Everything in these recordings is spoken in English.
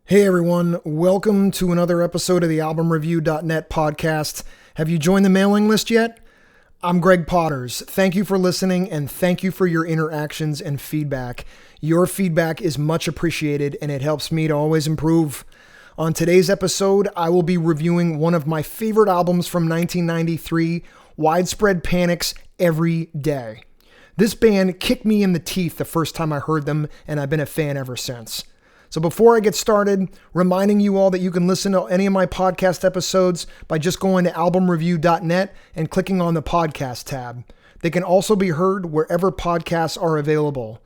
Hey everyone, welcome to another episode of the albumreview.net podcast. Have you joined the mailing list yet? I'm Greg Potters. Thank you for listening and thank you for your interactions and feedback. Your feedback is much appreciated and it helps me to always improve. On today's episode, I will be reviewing one of my favorite albums from 1993, Widespread Panic's Every Day. This band kicked me in the teeth the first time I heard them and I've been a fan ever since. So before I get started, reminding you all that you can listen to any of my podcast episodes by just going to albumreview.net and clicking on the podcast tab. They can also be heard wherever podcasts are available.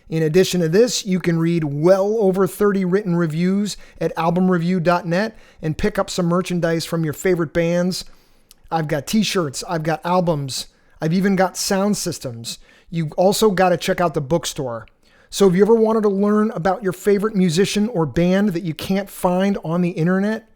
In addition to this, you can read well over 30 written reviews at albumreview.net and pick up some merchandise from your favorite bands. I've got t-shirts, I've got albums, I've even got sound systems. You also got to check out the bookstore. So if you ever wanted to learn about your favorite musician or band that you can't find on the internet,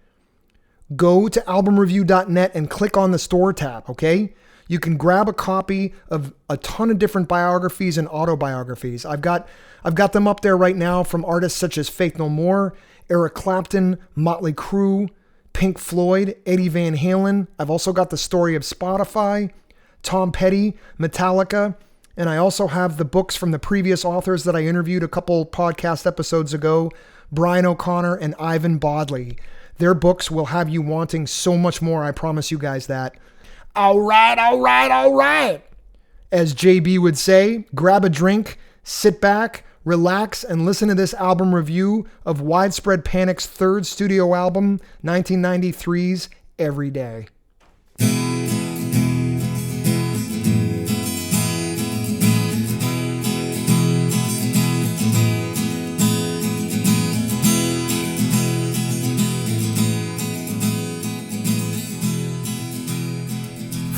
go to albumreview.net and click on the store tab, okay? You can grab a copy of a ton of different biographies and autobiographies. I've got them up there right now from artists such as Faith No More, Eric Clapton, Motley Crue, Pink Floyd, Eddie Van Halen. I've also got the story of Spotify, Tom Petty, Metallica, and I also have the books from the previous authors that I interviewed a couple podcast episodes ago, Brian O'Connor and Ivan Bodley. Their books will have you wanting so much more, I promise you guys that. All right. As JB would say, grab a drink, sit back, relax, and listen to this album review of Widespread Panic's third studio album, 1993's Every Day.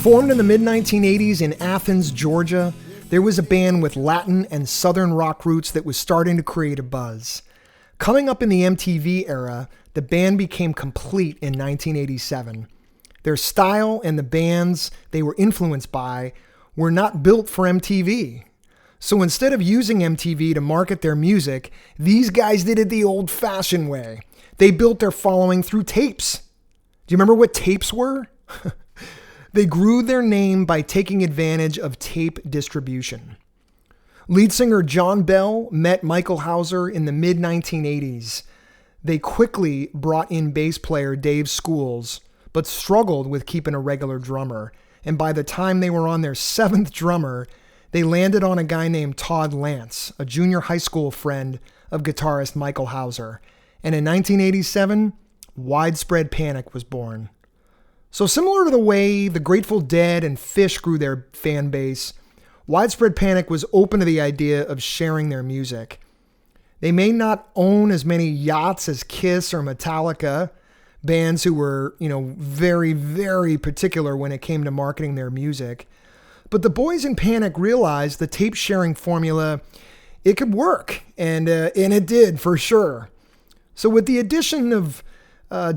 Formed in the mid-1980s in Athens, Georgia, there was a band with Latin and Southern rock roots that was starting to create a buzz. Coming up in the MTV era, the band became complete in 1987. Their style and the bands they were influenced by were not built for MTV. So instead of using MTV to market their music, these guys did it the old-fashioned way. They built their following through tapes. Do you remember what tapes were? They grew their name by taking advantage of tape distribution. Lead singer John Bell met Michael Hauser in the mid-1980s. They quickly brought in bass player Dave Schools, but struggled with keeping a regular drummer. And by the time they were on their seventh drummer, they landed on a guy named Todd Lance, a junior high school friend of guitarist Michael Hauser. And in 1987, Widespread Panic was born. So similar to the way the Grateful Dead and Phish grew their fan base, Widespread Panic was open to the idea of sharing their music. They may not own as many yachts as Kiss or Metallica, bands who were, very, very particular when it came to marketing their music. But the boys in Panic realized the tape sharing formula, it could work, and it did for sure. So with the addition of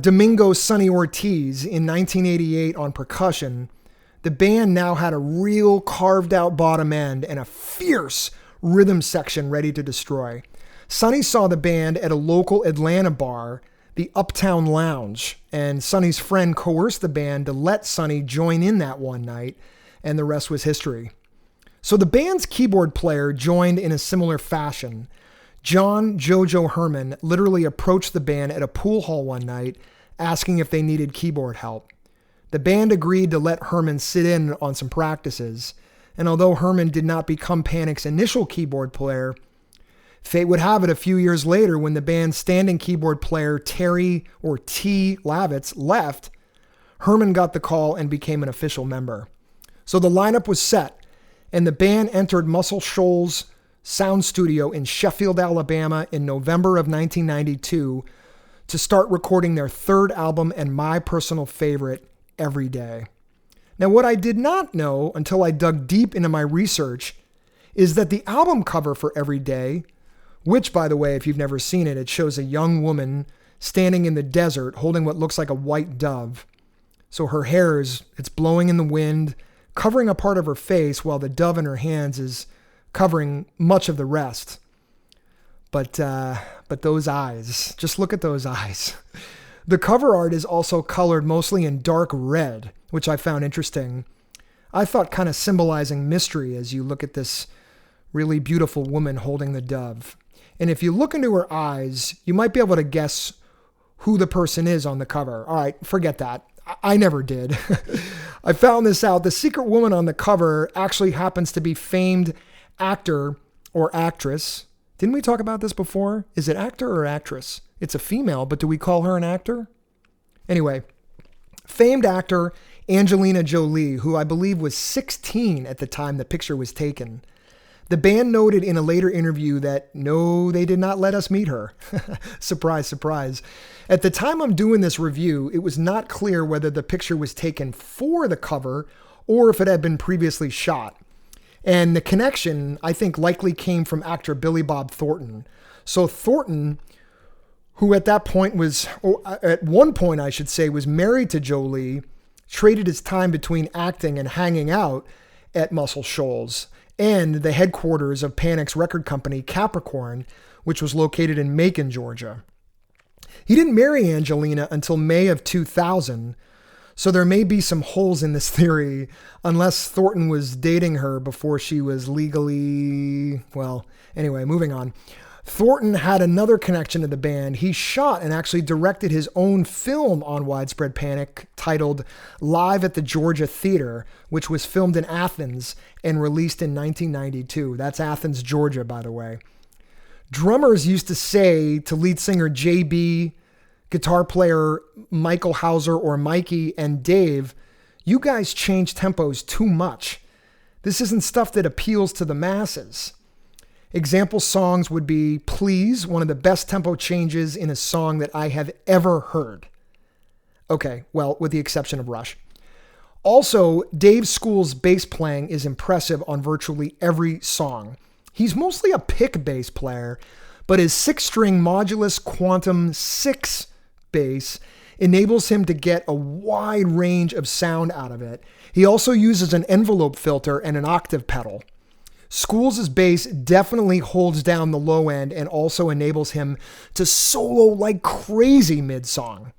Domingo Sonny Ortiz in 1988 on percussion, the band now had a real carved out bottom end and a fierce rhythm section ready to destroy. Sonny saw the band at a local Atlanta bar, the Uptown Lounge, and Sonny's friend coerced the band to let Sonny join in that one night, and the rest was history. So the band's keyboard player joined in a similar fashion. John Jojo Herman literally approached the band at a pool hall one night asking if they needed keyboard help. The band agreed to let Herman sit in on some practices, and although Herman did not become Panic's initial keyboard player, fate would have it a few years later when the band's standing keyboard player Terry or T. Lavitz left, Herman got the call and became an official member. So the lineup was set, and the band entered Muscle Shoals Sound Studio in Sheffield, Alabama in November of 1992 to start recording their third album and my personal favorite, Every Day. Now, what I did not know until I dug deep into my research is that the album cover for Every Day, which, by the way, if you've never seen it, it shows a young woman standing in the desert holding what looks like a white dove. So her hair it's blowing in the wind, covering a part of her face while the dove in her hands is covering much of the rest. But those eyes, just look at those eyes. The cover art is also colored mostly in dark red, which I found interesting. I thought kind of symbolizing mystery as you look at this really beautiful woman holding the dove. And if you look into her eyes, you might be able to guess who the person is on the cover. All right, forget that. I never did. I found this out. The secret woman on the cover actually happens to be famed actor or actress. Didn't we talk about this before? Is it actor or actress? It's a female, but do we call her an actor? Anyway, famed actor Angelina Jolie, who I believe was 16 at the time the picture was taken. The band noted in a later interview that no, they did not let us meet her. Surprise, surprise. At the time I'm doing this review, it was not clear whether the picture was taken for the cover or if it had been previously shot. And the connection, I think, likely came from actor Billy Bob Thornton. So Thornton, who at that point was, or at one point I should say, was married to Jolie, traded his time between acting and hanging out at Muscle Shoals and the headquarters of Panic's record company, Capricorn, which was located in Macon, Georgia. He didn't marry Angelina until May of 2000, so there may be some holes in this theory, unless Thornton was dating her before she was legally, well, anyway, moving on. Thornton had another connection to the band. He shot and actually directed his own film on Widespread Panic titled Live at the Georgia Theater, which was filmed in Athens and released in 1992. That's Athens, Georgia, by the way. Drummers used to say to lead singer JB, guitar player Michael Hauser or Mikey, and Dave, "You guys change tempos too much. This isn't stuff that appeals to the masses." Example songs would be Please, one of the best tempo changes in a song that I have ever heard. Okay, well, with the exception of Rush. Also, Dave School's bass playing is impressive on virtually every song. He's mostly a pick bass player, but his 6-string modulus quantum 6 bass enables him to get a wide range of sound out of it. He also uses an envelope filter and an octave pedal. School's bass definitely holds down the low end and also enables him to solo like crazy mid-song.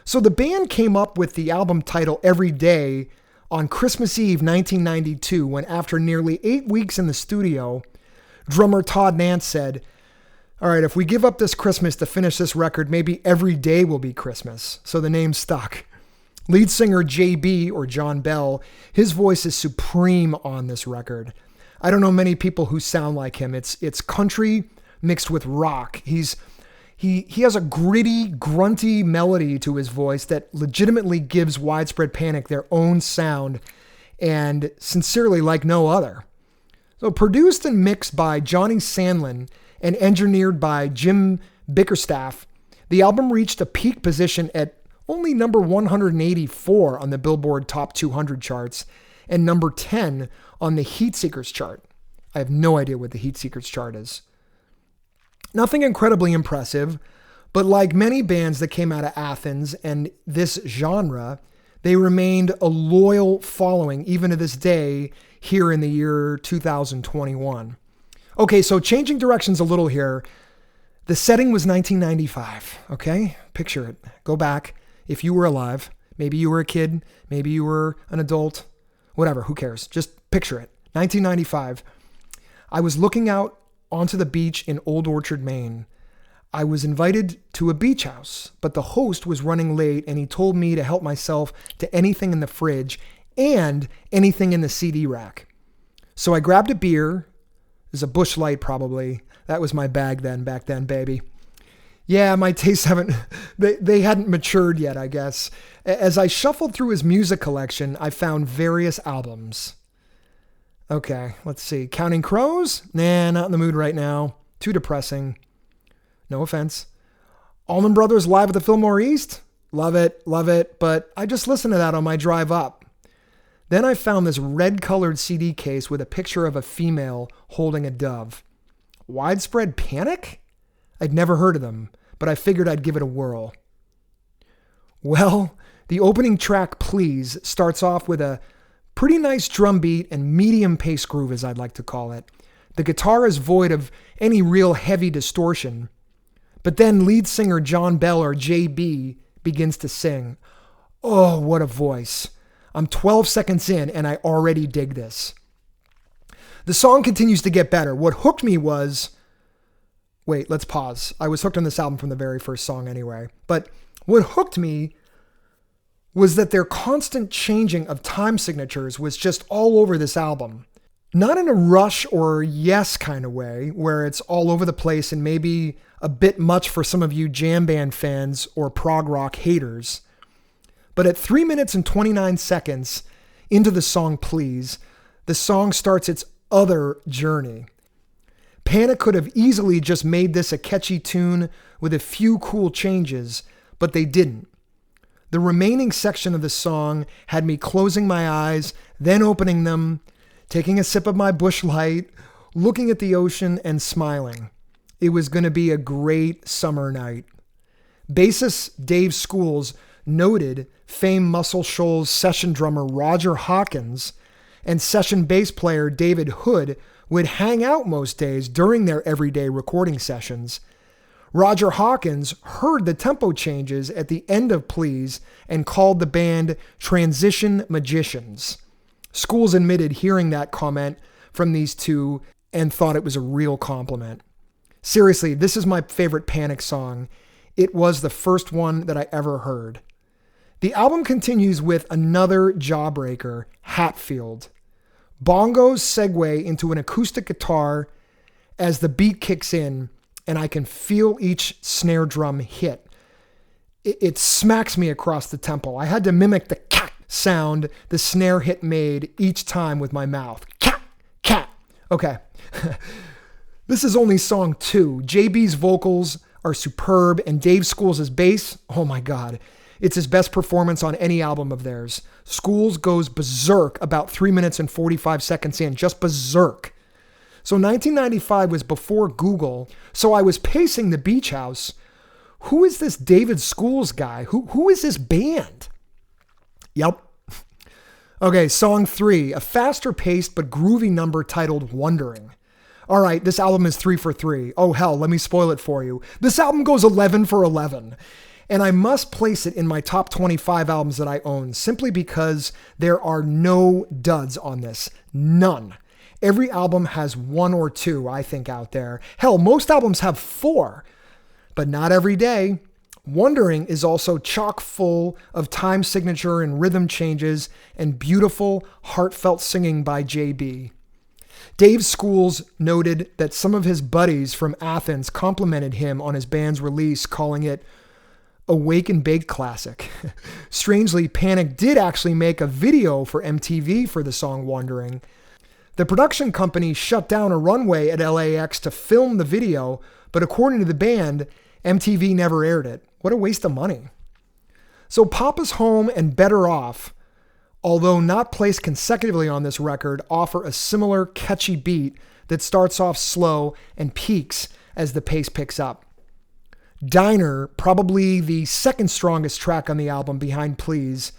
So the band came up with the album title Every Day on Christmas Eve 1992, when after nearly 8 weeks in the studio, drummer Todd Nance said, "All right, if we give up this Christmas to finish this record, maybe every day will be Christmas." So the name stuck. Lead singer JB, or John Bell, his voice is supreme on this record. I don't know many people who sound like him. It's country mixed with rock. He has a gritty, grunty melody to his voice that legitimately gives Widespread Panic their own sound, and sincerely like no other. So produced and mixed by Johnny Sandlin and engineered by Jim Bickerstaff, the album reached a peak position at only number 184 on the Billboard Top 200 charts and number 10 on the Heatseekers chart. I have no idea what the Heatseekers chart is. Nothing incredibly impressive, but like many bands that came out of Athens and this genre, they remained a loyal following even to this day here in the year 2021. Okay, so changing directions a little here. The setting was 1995, okay? Picture it. Go back. If you were alive, maybe you were a kid, maybe you were an adult, whatever, who cares? Just picture it. 1995. I was looking out onto the beach in Old Orchard, Maine. I was invited to a beach house, but the host was running late and he told me to help myself to anything in the fridge and anything in the CD rack. So I grabbed a beer. It was a Busch Light probably. That was my bag back then, baby. Yeah, my tastes they hadn't matured yet, I guess. As I shuffled through his music collection, I found various albums. Okay, let's see. Counting Crows? Nah, not in the mood right now. Too depressing. No offense. Allman Brothers Live at the Fillmore East? Love it, but I just listened to that on my drive up. Then I found this red-colored CD case with a picture of a female holding a dove. Widespread Panic? I'd never heard of them, but I figured I'd give it a whirl. Well, the opening track, Please, starts off with a pretty nice drum beat and medium pace groove, as I'd like to call it. The guitar is void of any real heavy distortion. But then lead singer John Bell, or JB, begins to sing. Oh, what a voice. I'm 12 seconds in and I already dig this. The song continues to get better. What hooked me was... Wait, let's pause. I was hooked on this album from the very first song anyway. But what hooked me was that their constant changing of time signatures was just all over this album. Not in a Rush or Yes kind of way, where it's all over the place and maybe a bit much for some of you jam band fans or prog rock haters. But at 3 minutes and 29 seconds into the song Please, the song starts its other journey. Panic could have easily just made this a catchy tune with a few cool changes, but they didn't. The remaining section of the song had me closing my eyes, then opening them, taking a sip of my Busch Light, looking at the ocean and smiling. It was going to be a great summer night. Bassist Dave Schools noted famed Muscle Shoals session drummer Roger Hawkins and session bass player David Hood would hang out most days during their everyday recording sessions. Roger Hawkins heard the tempo changes at the end of Please and called the band Transition Magicians. Schools admitted hearing that comment from these two and thought it was a real compliment. Seriously, this is my favorite Panic song. It was the first one that I ever heard. The album continues with another jawbreaker, Hatfield. Bongos segue into an acoustic guitar as the beat kicks in, and I can feel each snare drum hit. It smacks me across the tempo. I had to mimic the cat sound the snare hit made each time with my mouth. Cat, cat. Okay. This is only song 2. JB's vocals are superb, and Dave Schools' bass, oh my God. It's his best performance on any album of theirs. Schools goes berserk about 3 minutes and 45 seconds in, just berserk. So 1995 was before Google, so I was pacing the beach house. Who is this David Schools guy? Who is this band? Yep. Okay, song 3, a faster paced but groovy number titled Wondering. All right, this album is 3 for 3. Oh hell, let me spoil it for you. This album goes 11 for 11. And I must place it in my top 25 albums that I own simply because there are no duds on this. None. Every album has 1 or 2, I think, out there. Hell, most albums have 4, but not every day. Wondering is also chock full of time signature and rhythm changes and beautiful, heartfelt singing by JB. Dave Schools noted that some of his buddies from Athens complimented him on his band's release, calling it a wake and bake classic. Strangely, Panic did actually make a video for MTV for the song Wondering. The production company shut down a runway at LAX to film the video, but according to the band, MTV never aired it. What a waste of money. So Papa's Home and Better Off, although not placed consecutively on this record, offer a similar catchy beat that starts off slow and peaks as the pace picks up. Diner, probably the second strongest track on the album behind Please.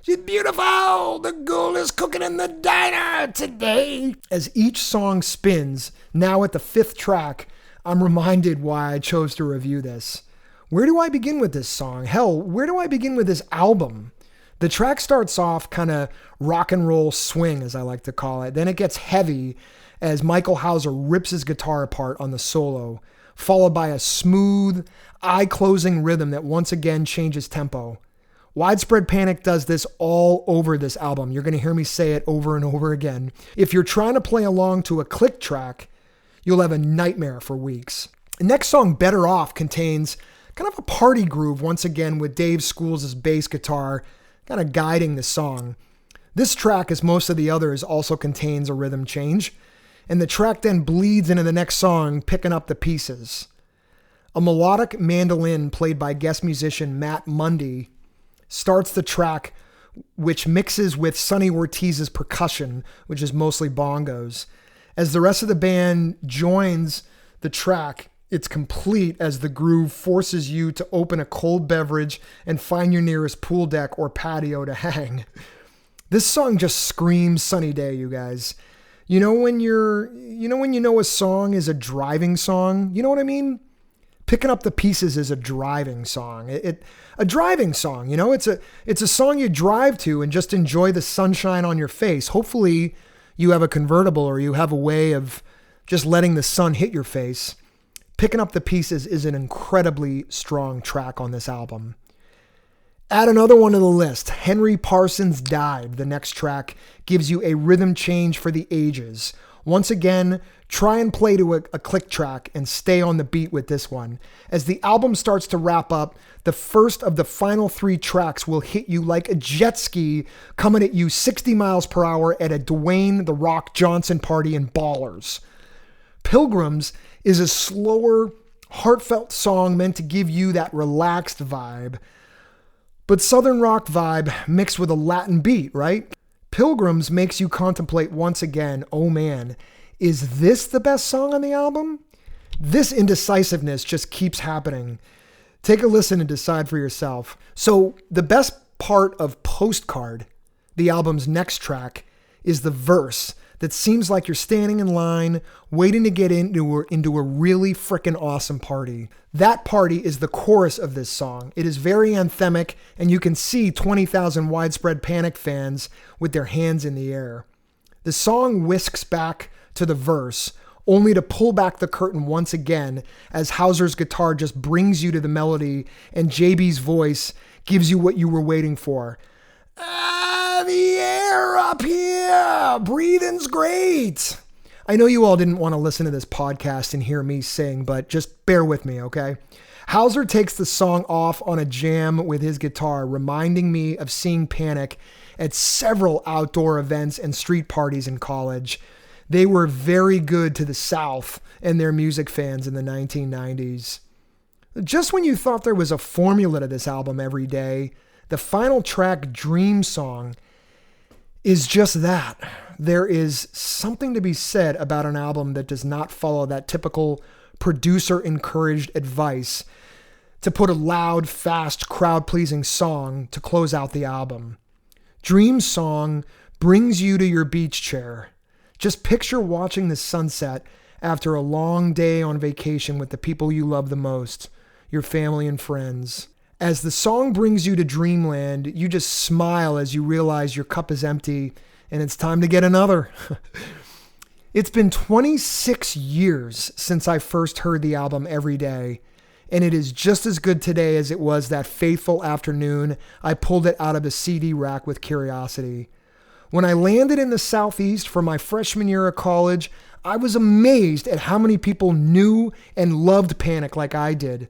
She's beautiful, the girl is cooking in the diner today. As each song spins, now at the 5th track, I'm reminded why I chose to review this. Where do I begin with this song? Hell, where do I begin with this album? The track starts off kind of rock and roll swing, as I like to call it. Then it gets heavy as Michael Hauser rips his guitar apart on the solo, followed by a smooth, eye-closing rhythm that once again changes tempo. Widespread Panic does this all over this album. You're going to hear me say it over and over again. If you're trying to play along to a click track, you'll have a nightmare for weeks. The next song, Better Off, contains kind of a party groove once again with Dave Schools' bass guitar kind of guiding the song. This track, as most of the others, also contains a rhythm change, and the track then bleeds into the next song, picking up the pieces. A melodic mandolin played by guest musician Matt Mundy starts the track, which mixes with Sonny Ortiz's percussion, which is mostly bongos. As the rest of the band joins the track, it's complete as the groove forces you to open a cold beverage and find your nearest pool deck or patio to hang. This song just screams sunny day, you guys. when you know a song is a driving song? You know what I mean? Picking Up the Pieces is a driving song. A driving song, it's a song you drive to and just enjoy the sunshine on your face. Hopefully you have a convertible or you have a way of just letting the sun hit your face. Picking Up the Pieces is an incredibly strong track on this album. Add another one to the list. Henry Parsons Died. The next track gives you a rhythm change for the ages. Once again, try and play to a click track and stay on the beat with this one. As the album starts to wrap up, the first of the final 3 tracks will hit you like a jet ski coming at you 60 miles per hour at a Dwayne "The Rock" Johnson party in Ballers. Pilgrims is a slower, heartfelt song meant to give you that relaxed vibe, but Southern rock vibe mixed with a Latin beat, right? Pilgrims makes you contemplate once again, oh man, is this the best song on the album? This indecisiveness just keeps happening. Take a listen and decide for yourself. So the best part of Postcard, the album's next track, is the verse that seems like you're standing in line waiting to get into a really freaking awesome party. That party is the chorus of this song. It is very anthemic, and you can see 20,000 Widespread Panic fans with their hands in the air. The song whisks back to the verse, only to pull back the curtain once again as Hauser's guitar just brings you to the melody and JB's voice gives you what you were waiting for. The air up here, breathing's great. I know you all didn't want to listen to this podcast and hear me sing, but just bear with me, okay? Hauser takes the song off on a jam with his guitar, reminding me of seeing Panic at several outdoor events and street parties in college. They were very good to the South and their music fans in the 1990s. Just when you thought there was a formula to this album every day, the final track, Dream Song, is just that. There is something to be said about an album that does not follow that typical producer-encouraged advice to put a loud, fast, crowd-pleasing song to close out the album. Dream Song brings you to your beach chair. Just picture watching the sunset after a long day on vacation with the people you love the most, your family and friends. As the song brings you to dreamland, you just smile as you realize your cup is empty and it's time to get another. It's been 26 years since I first heard the album every day, and it is just as good today as it was that fateful afternoon I pulled it out of the CD rack with curiosity. When I landed in the Southeast for my freshman year of college, I was amazed at how many people knew and loved Panic like I did.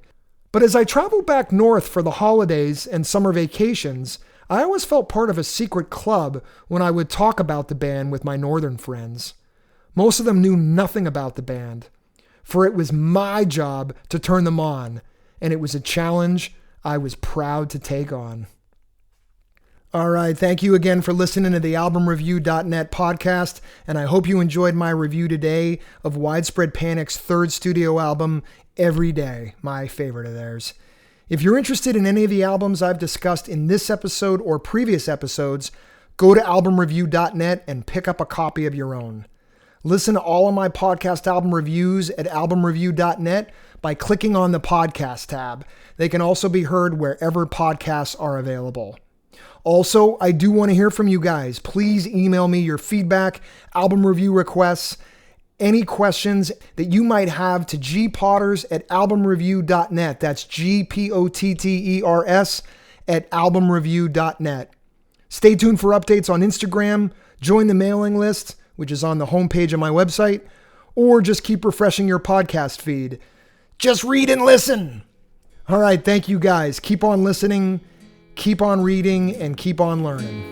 But as I traveled back north for the holidays and summer vacations, I always felt part of a secret club when I would talk about the band with my northern friends. Most of them knew nothing about the band, for it was my job to turn them on, and it was a challenge I was proud to take on. All right, thank you again for listening to the AlbumReview.net podcast, and I hope you enjoyed my review today of Widespread Panic's third studio album, Every Day, my favorite of theirs. If you're interested in any of the albums I've discussed in this episode or previous episodes, go to AlbumReview.net and pick up a copy of your own. Listen to all of my podcast album reviews at AlbumReview.net by clicking on the podcast tab. They can also be heard wherever podcasts are available. Also, I do want to hear from you guys. Please email me your feedback, album review requests, any questions that you might have to gpotters@albumreview.net. That's GPOTTERS at albumreview.net. Stay tuned for updates on Instagram, join the mailing list, which is on the homepage of my website, or just keep refreshing your podcast feed. Just read and listen. All right, thank you guys. Keep on listening, keep on reading, and keep on learning.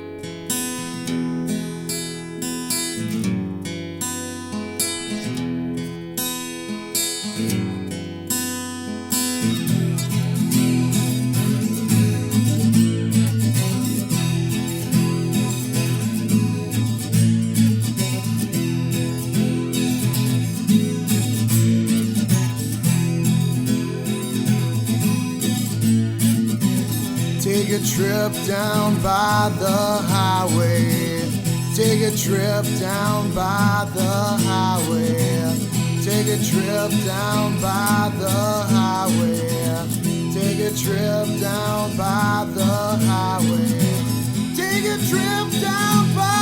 Take a trip down by the highway. Take a trip down by the highway. Take a trip down by the highway. Take a trip down by the highway. Take a trip down by